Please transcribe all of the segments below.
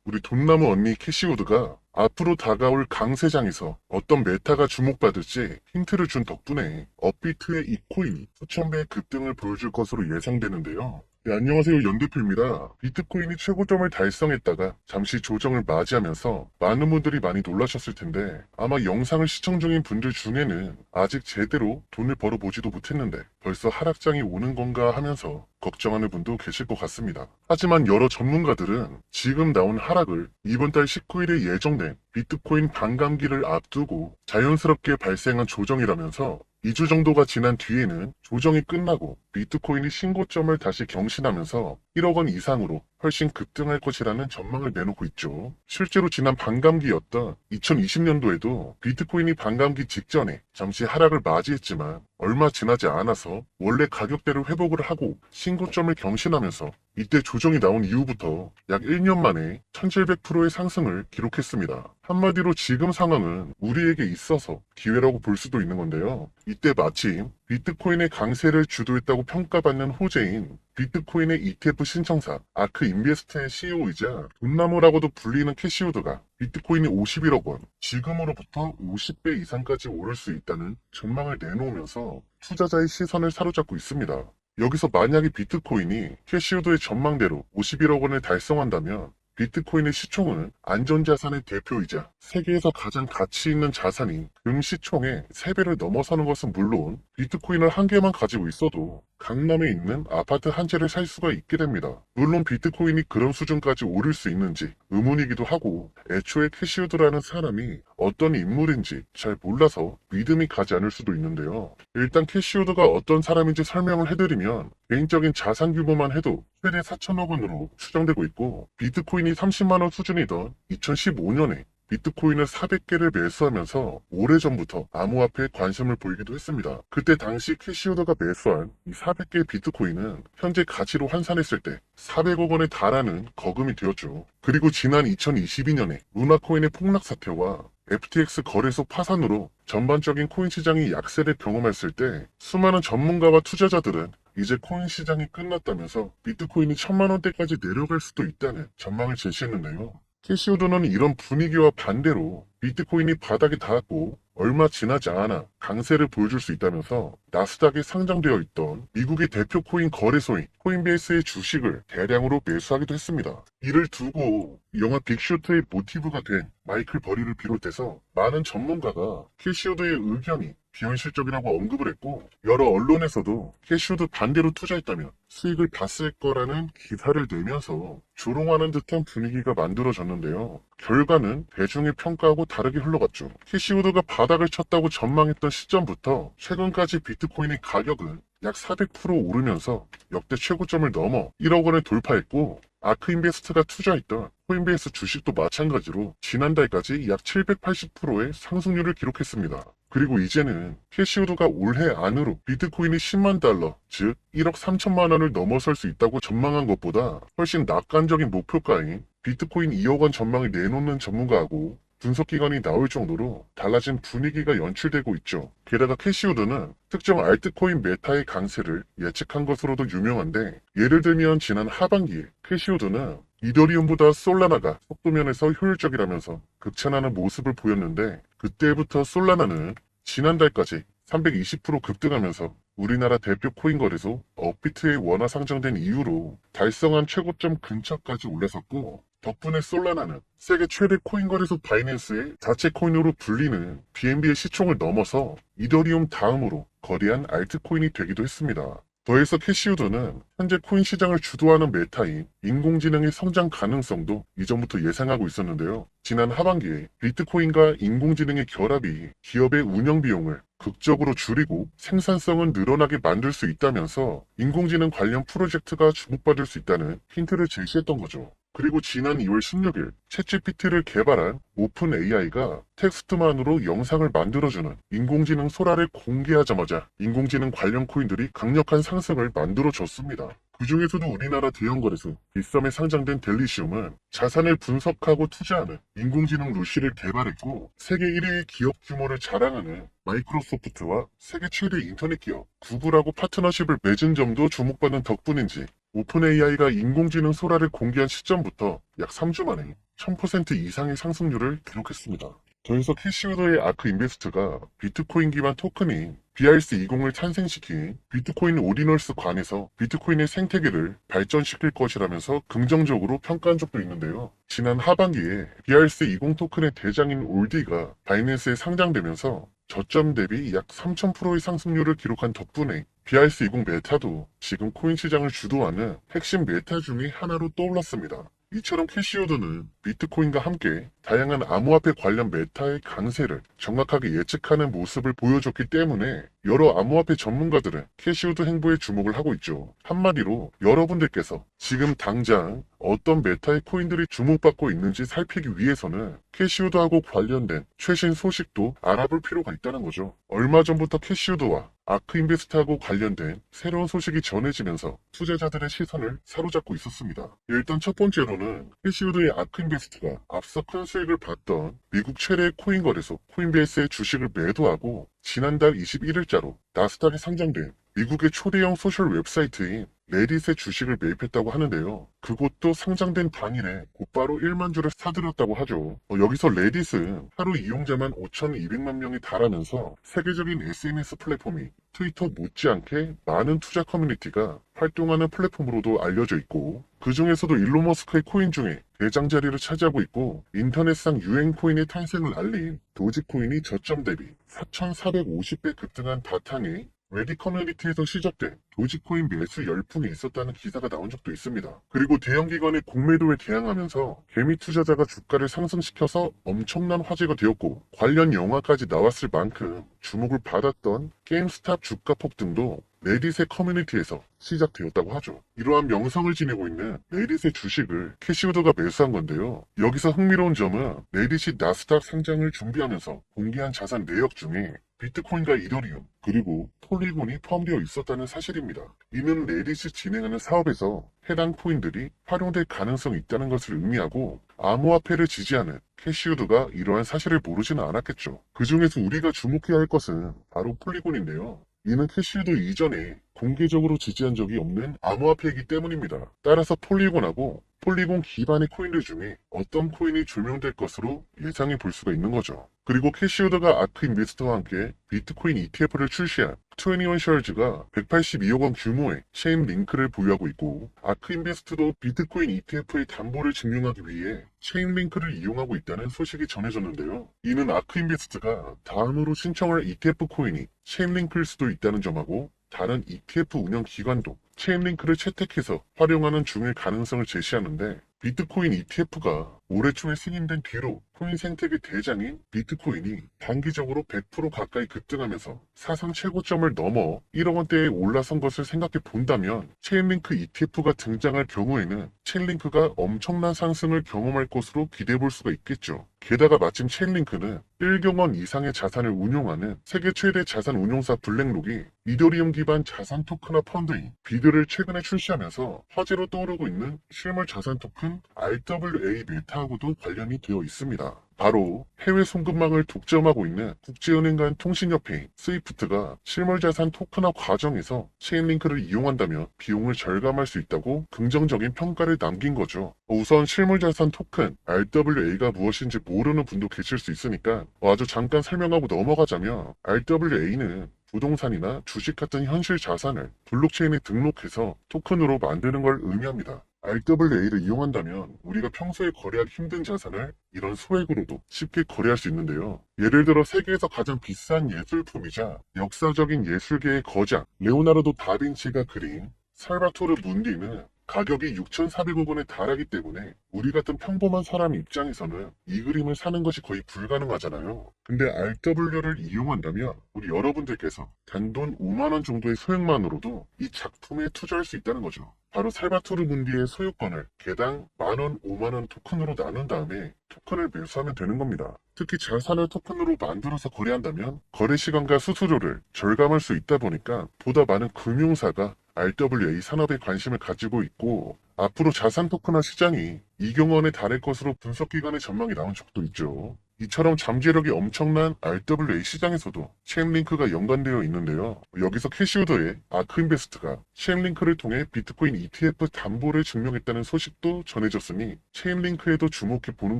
우리 돈나무 언니 캐시우드가 앞으로 다가올 강세장에서 어떤 메타가 주목받을지 힌트를 준 덕분에 업비트의 이 코인이 수천 배의 급등을 보여줄 것으로 예상되는데요. 네, 안녕하세요. 연대표입니다. 비트코인이 최고점을 달성했다가 잠시 조정을 맞이하면서 많은 분들이 많이 놀라셨을 텐데 아마 영상을 시청 중인 분들 중에는 아직 제대로 돈을 벌어보지도 못했는데 벌써 하락장이 오는 건가 하면서 걱정하는 분도 계실 것 같습니다. 하지만 여러 전문가들은 지금 나온 하락을 이번 달 19일에 예정된 비트코인 반감기를 앞두고 자연스럽게 발생한 조정이라면서 2주 정도가 지난 뒤에는 조정이 끝나고 비트코인이 신고점을 다시 경신하면서 1억 원 이상으로 훨씬 급등할 것이라는 전망을 내놓고 있죠. 실제로 지난 반감기였던 2020년도에도 비트코인이 반감기 직전에 잠시 하락을 맞이했지만 얼마 지나지 않아서 원래 가격대를 회복을 하고 신고점을 경신하면서 이때 조정이 나온 이후부터 약 1년 만에 1700%의 상승을 기록했습니다. 한마디로 지금 상황은 우리에게 있어서 기회라고 볼 수도 있는 건데요. 이때 마침 비트코인의 강세를 주도했다고 평가받는 호재인 비트코인의 ETF 신청사 아크 인베스트의 CEO이자 돈나무라고도 불리는 캐시우드가 비트코인이 51억 원, 지금으로부터 50배 이상까지 오를 수 있다는 전망을 내놓으면서 투자자의 시선을 사로잡고 있습니다. 여기서 만약에 비트코인이 캐시우드의 전망대로 51억 원을 달성한다면 비트코인의 시총은 안전자산의 대표이자 세계에서 가장 가치 있는 자산인 금시총의 3배를 넘어서는 것은 물론 비트코인을 한 개만 가지고 있어도 강남에 있는 아파트 한 채를 살 수가 있게 됩니다. 물론 비트코인이 그런 수준까지 오를 수 있는지 의문이기도 하고 애초에 캐시우드라는 사람이 어떤 인물인지 잘 몰라서 믿음이 가지 않을 수도 있는데요. 일단 캐시우드가 어떤 사람인지 설명을 해드리면 개인적인 자산 규모만 해도 최대 4천억 원으로 추정되고 있고 비트코인이 30만 원 수준이던 2015년에 비트코인을 400개를 매수하면서 오래전부터 암호화폐에 관심을 보이기도 했습니다. 그때 당시 캐시우드가 매수한 이 400개의 비트코인은 현재 가치로 환산했을 때 400억 원에 달하는 거금이 되었죠. 그리고 지난 2022년에 루나코인의 폭락 사태와 FTX 거래소 파산으로 전반적인 코인 시장이 약세를 경험했을 때 수많은 전문가와 투자자들은 이제 코인 시장이 끝났다면서 비트코인이 1000만 원대까지 내려갈 수도 있다는 전망을 제시했는데요. 캐시우드는 이런 분위기와 반대로 비트코인이 바닥에 닿았고 얼마 지나지 않아 강세를 보여줄 수 있다면서 나스닥에 상장되어 있던 미국의 대표 코인 거래소인 코인베이스의 주식을 대량으로 매수하기도 했습니다. 이를 두고 영화 빅쇼트의 모티브가 된 마이클 버리를 비롯해서 많은 전문가가 캐시우드의 의견이 비현실적이라고 언급을 했고 여러 언론에서도 캐시우드 반대로 투자했다면 수익을 봤을 거라는 기사를 내면서 조롱하는 듯한 분위기가 만들어졌는데요. 결과는 대중의 평가하고 다르게 흘러갔죠. 캐시우드가 바닥을 쳤다고 전망했던 시점부터 최근까지 비트코인의 가격은 약 400% 오르면서 역대 최고점을 넘어 1억 원을 돌파했고 아크인베스트가 투자했던 코인베이스 주식도 마찬가지로 지난달까지 약 780%의 상승률을 기록했습니다. 그리고 이제는 캐시우드가 올해 안으로 비트코인이 10만 달러, 즉 1억 3천만 원을 넘어설 수 있다고 전망한 것보다 훨씬 낙관적인 목표가인 비트코인 2억 원 전망을 내놓는 전문가하고 분석기관이 나올 정도로 달라진 분위기가 연출되고 있죠. 게다가 캐시우드는 특정 알트코인 메타의 강세를 예측한 것으로도 유명한데 예를 들면 지난 하반기에 캐시우드는 이더리움보다 솔라나가 속도면에서 효율적이라면서 극찬하는 모습을 보였는데 그때부터 솔라나는 지난달까지 320% 급등하면서 우리나라 대표 코인 거래소 업비트에 원화 상장된 이후로 달성한 최고점 근처까지 올라섰고 덕분에 솔라나는 세계 최대 코인 거래소 바이낸스의 자체 코인으로 불리는 BNB의 시총을 넘어서 이더리움 다음으로 거래한 알트코인이 되기도 했습니다. 더해서 캐시우드는 현재 코인 시장을 주도하는 메타인 인공지능의 성장 가능성도 이전부터 예상하고 있었는데요. 지난 하반기에 비트코인과 인공지능의 결합이 기업의 운영 비용을 극적으로 줄이고 생산성을 늘어나게 만들 수 있다면서 인공지능 관련 프로젝트가 주목받을 수 있다는 힌트를 제시했던 거죠. 그리고 지난 2월 16일 챗GPT를 개발한 오픈 AI가 텍스트만으로 영상을 만들어주는 인공지능 소라를 공개하자마자 인공지능 관련 코인들이 강력한 상승을 만들어줬습니다. 그 중에서도 우리나라 대형 거래소 빗썸에 상장된 델리시움은 자산을 분석하고 투자하는 인공지능 루시를 개발했고 세계 1위의 기업 규모를 자랑하는 마이크로소프트와 세계 최대 인터넷 기업 구글하고 파트너십을 맺은 점도 주목받는 덕분인지 오픈 AI가 인공지능 소라를 공개한 시점부터 약 3주 만에 1000% 이상의 상승률을 기록했습니다. 더해서 캐시우드의 아크 인베스트가 비트코인 기반 토큰인 BRC20을 탄생시킨 비트코인 오리널스 관에서 비트코인의 생태계를 발전시킬 것이라면서 긍정적으로 평가한 적도 있는데요. 지난 하반기에 BRC20 토큰의 대장인 올디가 바이낸스에 상장되면서 저점 대비 약 3000%의 상승률을 기록한 덕분에 BRC20 메타도 지금 코인 시장을 주도하는 핵심 메타 중의 하나로 떠올랐습니다. 이처럼 캐시우드는 비트코인과 함께 다양한 암호화폐 관련 메타의 강세를 정확하게 예측하는 모습을 보여줬기 때문에 여러 암호화폐 전문가들은 캐시우드 행보에 주목을 하고 있죠. 한마디로 여러분들께서 지금 당장 어떤 메타의 코인들이 주목받고 있는지 살피기 위해서는 캐시우드하고 관련된 최신 소식도 알아볼 필요가 있다는 거죠. 얼마 전부터 캐시우드와 아크인베스트하고 관련된 새로운 소식이 전해지면서 투자자들의 시선을 사로잡고 있었습니다. 일단 첫 번째로는 캐시우드의 아크인베스트가 앞서 큰 수익을 봤던 미국 최대의 코인 거래소 코인베이스의 주식을 매도하고 지난달 21일자로 나스닥에 상장된 미국의 초대형 소셜 웹사이트인 레딧의 주식을 매입했다고 하는데요. 그것도 상장된 당일에 곧바로 1만 주를 사들였다고 하죠. 여기서 레딧은 하루 이용자만 5,200만 명이 달하면서 세계적인 SNS 플랫폼이 트위터 못지않게 많은 투자 커뮤니티가 활동하는 플랫폼으로도 알려져 있고 그 중에서도 일론 머스크의 코인 중에 대장 자리를 차지하고 있고 인터넷상 유행 코인의 탄생을 알린 도지코인이 저점 대비 4,450배 급등한 바탕에 레딧 커뮤니티에서 시작된 도지코인 매수 열풍이 있었다는 기사가 나온 적도 있습니다. 그리고 대형 기관의 공매도에 대항하면서 개미 투자자가 주가를 상승시켜서 엄청난 화제가 되었고 관련 영화까지 나왔을 만큼 주목을 받았던 게임스탑 주가 폭등도 레딧의 커뮤니티에서 시작되었다고 하죠. 이러한 명성을 지니고 있는 레딧의 주식을 캐시우드가 매수한 건데요. 여기서 흥미로운 점은 레딧이 나스닥 상장을 준비하면서 공개한 자산 내역 중에 비트코인과 이더리움 그리고 폴리곤이 포함되어 있었다는 사실입니다. 이는 레딧이 진행하는 사업에서 해당 코인들이 활용될 가능성이 있다는 것을 의미하고 암호화폐를 지지하는 캐시우드가 이러한 사실을 모르지는 않았겠죠. 그 중에서 우리가 주목해야 할 것은 바로 폴리곤인데요. 이는 캐시우드 이전에 공개적으로 지지한 적이 없는 암호화폐이기 때문입니다. 따라서 폴리곤하고 폴리곤 기반의 코인들 중에 어떤 코인이 조명될 것으로 예상해 볼 수가 있는 거죠. 그리고 캐시우드가 아크 인베스터와 함께 비트코인 ETF를 출시한 21셜즈가 182억 원 규모의 체인 링크를 보유하고 있고 아크 인베스트도 비트코인 ETF의 담보를 증명하기 위해 체인 링크를 이용하고 있다는 소식이 전해졌는데요. 이는 아크 인베스트가 다음으로 신청할 ETF 코인이 체인 링크일 수도 있다는 점하고 다른 ETF 운영 기관도 체인 링크를 채택해서 활용하는 중일 가능성을 제시하는데 비트코인 ETF가 올해 초에 승인된 뒤로 코인 생태계 대장인 비트코인이 단기적으로 100% 가까이 급등하면서 사상 최고점을 넘어 1억 원대에 올라선 것을 생각해 본다면 체인링크 ETF가 등장할 경우에는 체인링크가 엄청난 상승을 경험할 것으로 기대해 볼 수가 있겠죠. 게다가 마침 체인링크는 1경 원 이상의 자산을 운용하는 세계 최대 자산 운용사 블랙록이 이더리움 기반 자산 토큰화 펀드인 비드를 최근에 출시하면서 화제로 떠오르고 있는 실물 자산 토큰 RWA 메타하고도 관련이 되어 있습니다. 바로 해외 송금망을 독점하고 있는 국제은행 간 통신협회인 스위프트가 실물자산 토큰화 과정에서 체인링크를 이용한다면 비용을 절감할 수 있다고 긍정적인 평가를 남긴 거죠. 우선 실물자산 토큰 RWA가 무엇인지 모르는 분도 계실 수 있으니까 아주 잠깐 설명하고 넘어가자면 RWA는 부동산이나 주식 같은 현실 자산을 블록체인에 등록해서 토큰으로 만드는 걸 의미합니다. RWA를 이용한다면 우리가 평소에 거래하기 힘든 자산을 이런 소액으로도 쉽게 거래할 수 있는데요. 예를 들어 세계에서 가장 비싼 예술품이자 역사적인 예술계의 거장 레오나르도 다빈치가 그린 살바토르 문디는 가격이 6,400억 원에 달하기 때문에 우리 같은 평범한 사람 입장에서는 이 그림을 사는 것이 거의 불가능하잖아요. 근데 RW를 이용한다면 우리 여러분들께서 단돈 5만 원 정도의 소액만으로도 이 작품에 투자할 수 있다는 거죠. 바로 살바토르 문디의 소유권을 개당 만원, 5만 원 토큰으로 나눈 다음에 토큰을 매수하면 되는 겁니다. 특히 자산을 토큰으로 만들어서 거래한다면 거래 시간과 수수료를 절감할 수 있다 보니까 보다 많은 금융사가 RWA 산업에 관심을 가지고 있고 앞으로 자산 토큰화 시장이 2경 원에 달할 것으로 분석기관의 전망이 나온 적도 있죠. 이처럼 잠재력이 엄청난 RWA 시장에서도 체인링크가 연관되어 있는데요. 여기서 캐시우드의 아크인베스트가 체인링크를 통해 비트코인 ETF 담보를 증명했다는 소식도 전해졌으니 체인링크에도 주목해 보는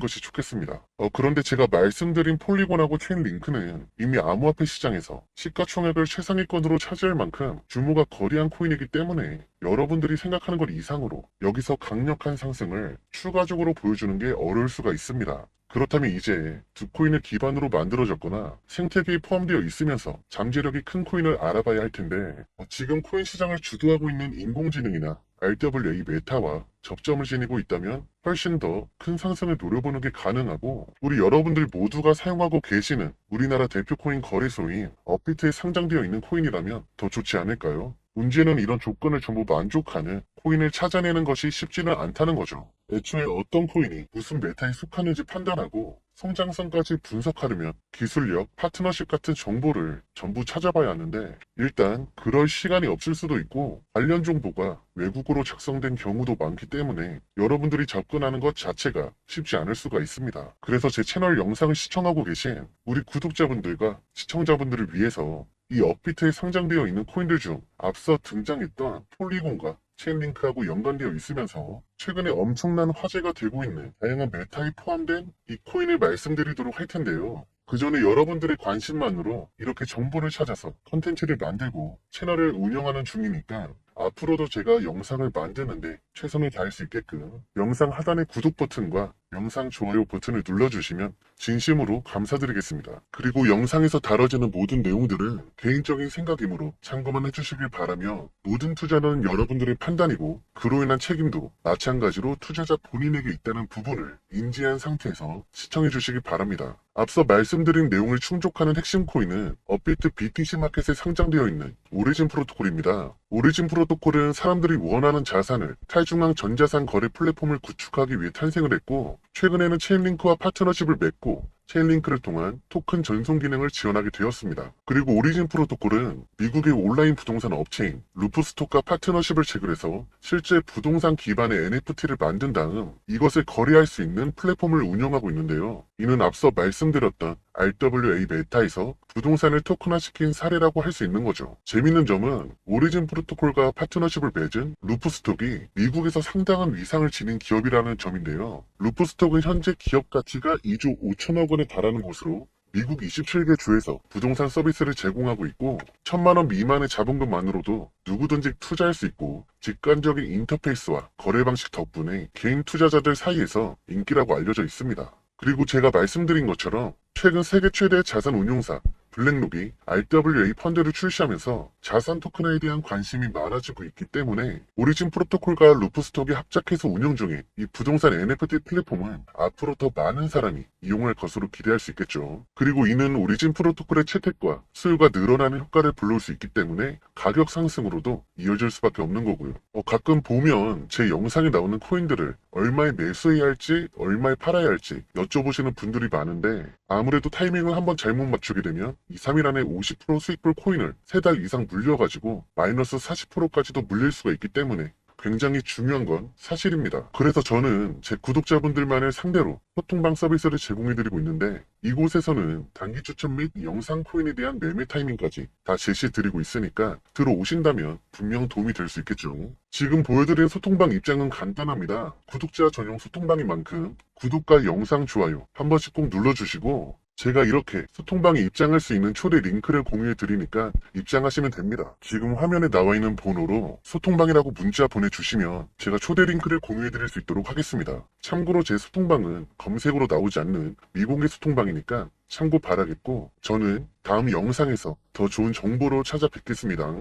것이 좋겠습니다. 그런데 제가 말씀드린 폴리곤하고 체인링크는 이미 암호화폐 시장에서 시가총액을 최상위권으로 차지할 만큼 규모가 거대한 코인이기 때문에 여러분들이 생각하는 것 이상으로 여기서 강력한 상승을 추가적으로 보여주는 게 어려울 수가 있습니다. 그렇다면 이제 두 코인을 기반으로 만들어졌거나 생태계에 포함되어 있으면서 잠재력이 큰 코인을 알아봐야 할 텐데 지금 코인 시장을 주도하고 있는 인공지능이나 RWA 메타와 접점을 지니고 있다면 훨씬 더 큰 상승을 노려보는 게 가능하고 우리 여러분들 모두가 사용하고 계시는 우리나라 대표 코인 거래소인 업비트에 상장되어 있는 코인이라면 더 좋지 않을까요? 문제는 이런 조건을 전부 만족하는 코인을 찾아내는 것이 쉽지는 않다는 거죠. 애초에 어떤 코인이 무슨 메타에 속하는지 판단하고 성장성까지 분석하려면 기술력, 파트너십 같은 정보를 전부 찾아봐야 하는데 일단 그럴 시간이 없을 수도 있고 관련 정보가 외국어로 작성된 경우도 많기 때문에 여러분들이 접근하는 것 자체가 쉽지 않을 수가 있습니다. 그래서 제 채널 영상을 시청하고 계신 우리 구독자분들과 시청자분들을 위해서 이 업비트에 상장되어 있는 코인들 중 앞서 등장했던 폴리곤과 체인링크하고 연관되어 있으면서 최근에 엄청난 화제가 되고 있는 다양한 메타에 포함된 이 코인을 말씀드리도록 할 텐데요. 그 전에 여러분들의 관심만으로 이렇게 정보를 찾아서 컨텐츠를 만들고 채널을 운영하는 중이니까 앞으로도 제가 영상을 만드는데 최선을 다할 수 있게끔 영상 하단의 구독 버튼과 영상 좋아요 버튼을 눌러주시면 진심으로 감사드리겠습니다. 그리고 영상에서 다뤄지는 모든 내용들은 개인적인 생각이므로 참고만 해주시길 바라며 모든 투자는 여러분들의 판단이고 그로 인한 책임도 마찬가지로 투자자 본인에게 있다는 부분을 인지한 상태에서 시청해주시기 바랍니다. 앞서 말씀드린 내용을 충족하는 핵심 코인은 업비트 BTC 마켓에 상장되어 있는 오리진 프로토콜입니다. 오리진 프로토콜은 사람들이 원하는 자산을 탈중앙 전자산 거래 플랫폼을 구축하기 위해 탄생을 했고 최근에는 체인링크와 파트너십을 맺고 체인링크를 통한 토큰 전송 기능을 지원하게 되었습니다. 그리고 오리진 프로토콜은 미국의 온라인 부동산 업체인 루프스톡과 파트너십을 체결해서 실제 부동산 기반의 NFT를 만든 다음 이것을 거래할 수 있는 플랫폼을 운영하고 있는데요. 이는 앞서 말씀드렸던 RWA 메타에서 부동산을 토큰화시킨 사례라고 할 수 있는 거죠. 재밌는 점은 오리진 프로토콜과 파트너십을 맺은 루프스톡이 미국에서 상당한 위상을 지닌 기업이라는 점인데요. 루프스톡은 현재 기업 가치가 2조 5천억 원에 달하는 곳으로 미국 27개 주에서 부동산 서비스를 제공하고 있고 1,000만 원 미만의 자본금만으로도 누구든지 투자할 수 있고 직관적인 인터페이스와 거래 방식 덕분에 개인 투자자들 사이에서 인기라고 알려져 있습니다. 그리고 제가 말씀드린 것처럼 최근 세계 최대 자산 운용사 블랙록이 RWA 펀드를 출시하면서 자산 토큰에 대한 관심이 많아지고 있기 때문에 오리진 프로토콜과 루프스톡이 합작해서 운영 중인 이 부동산 NFT 플랫폼은 앞으로 더 많은 사람이 이용할 것으로 기대할 수 있겠죠. 그리고 이는 오리진 프로토콜의 채택과 수요가 늘어나는 효과를 불러올 수 있기 때문에 가격 상승으로도 이어질 수밖에 없는 거고요. 가끔 보면 제 영상에 나오는 코인들을 얼마에 매수해야 할지 얼마에 팔아야 할지 여쭤보시는 분들이 많은데 아무래도 타이밍을 한번 잘못 맞추게 되면 2, 3일 안에 50% 수익불 코인을 3달 이상 물려가지고 마이너스 40%까지도 물릴 수가 있기 때문에 굉장히 중요한 건 사실입니다. 그래서 저는 제 구독자분들만을 상대로 소통방 서비스를 제공해드리고 있는데 이곳에서는 단기 추천 및 영상 코인에 대한 매매 타이밍까지 다 제시해드리고 있으니까 들어오신다면 분명 도움이 될 수 있겠죠. 지금 보여드린 소통방 입장은 간단합니다. 구독자 전용 소통방인 만큼 구독과 영상 좋아요 한 번씩 꼭 눌러주시고 제가 이렇게 소통방에 입장할 수 있는 초대 링크를 공유해 드리니까 입장하시면 됩니다. 지금 화면에 나와 있는 번호로 소통방이라고 문자 보내주시면 제가 초대 링크를 공유해 드릴 수 있도록 하겠습니다. 참고로 제 소통방은 검색으로 나오지 않는 미공개 소통방이니까 참고 바라겠고 저는 다음 영상에서 더 좋은 정보로 찾아뵙겠습니다.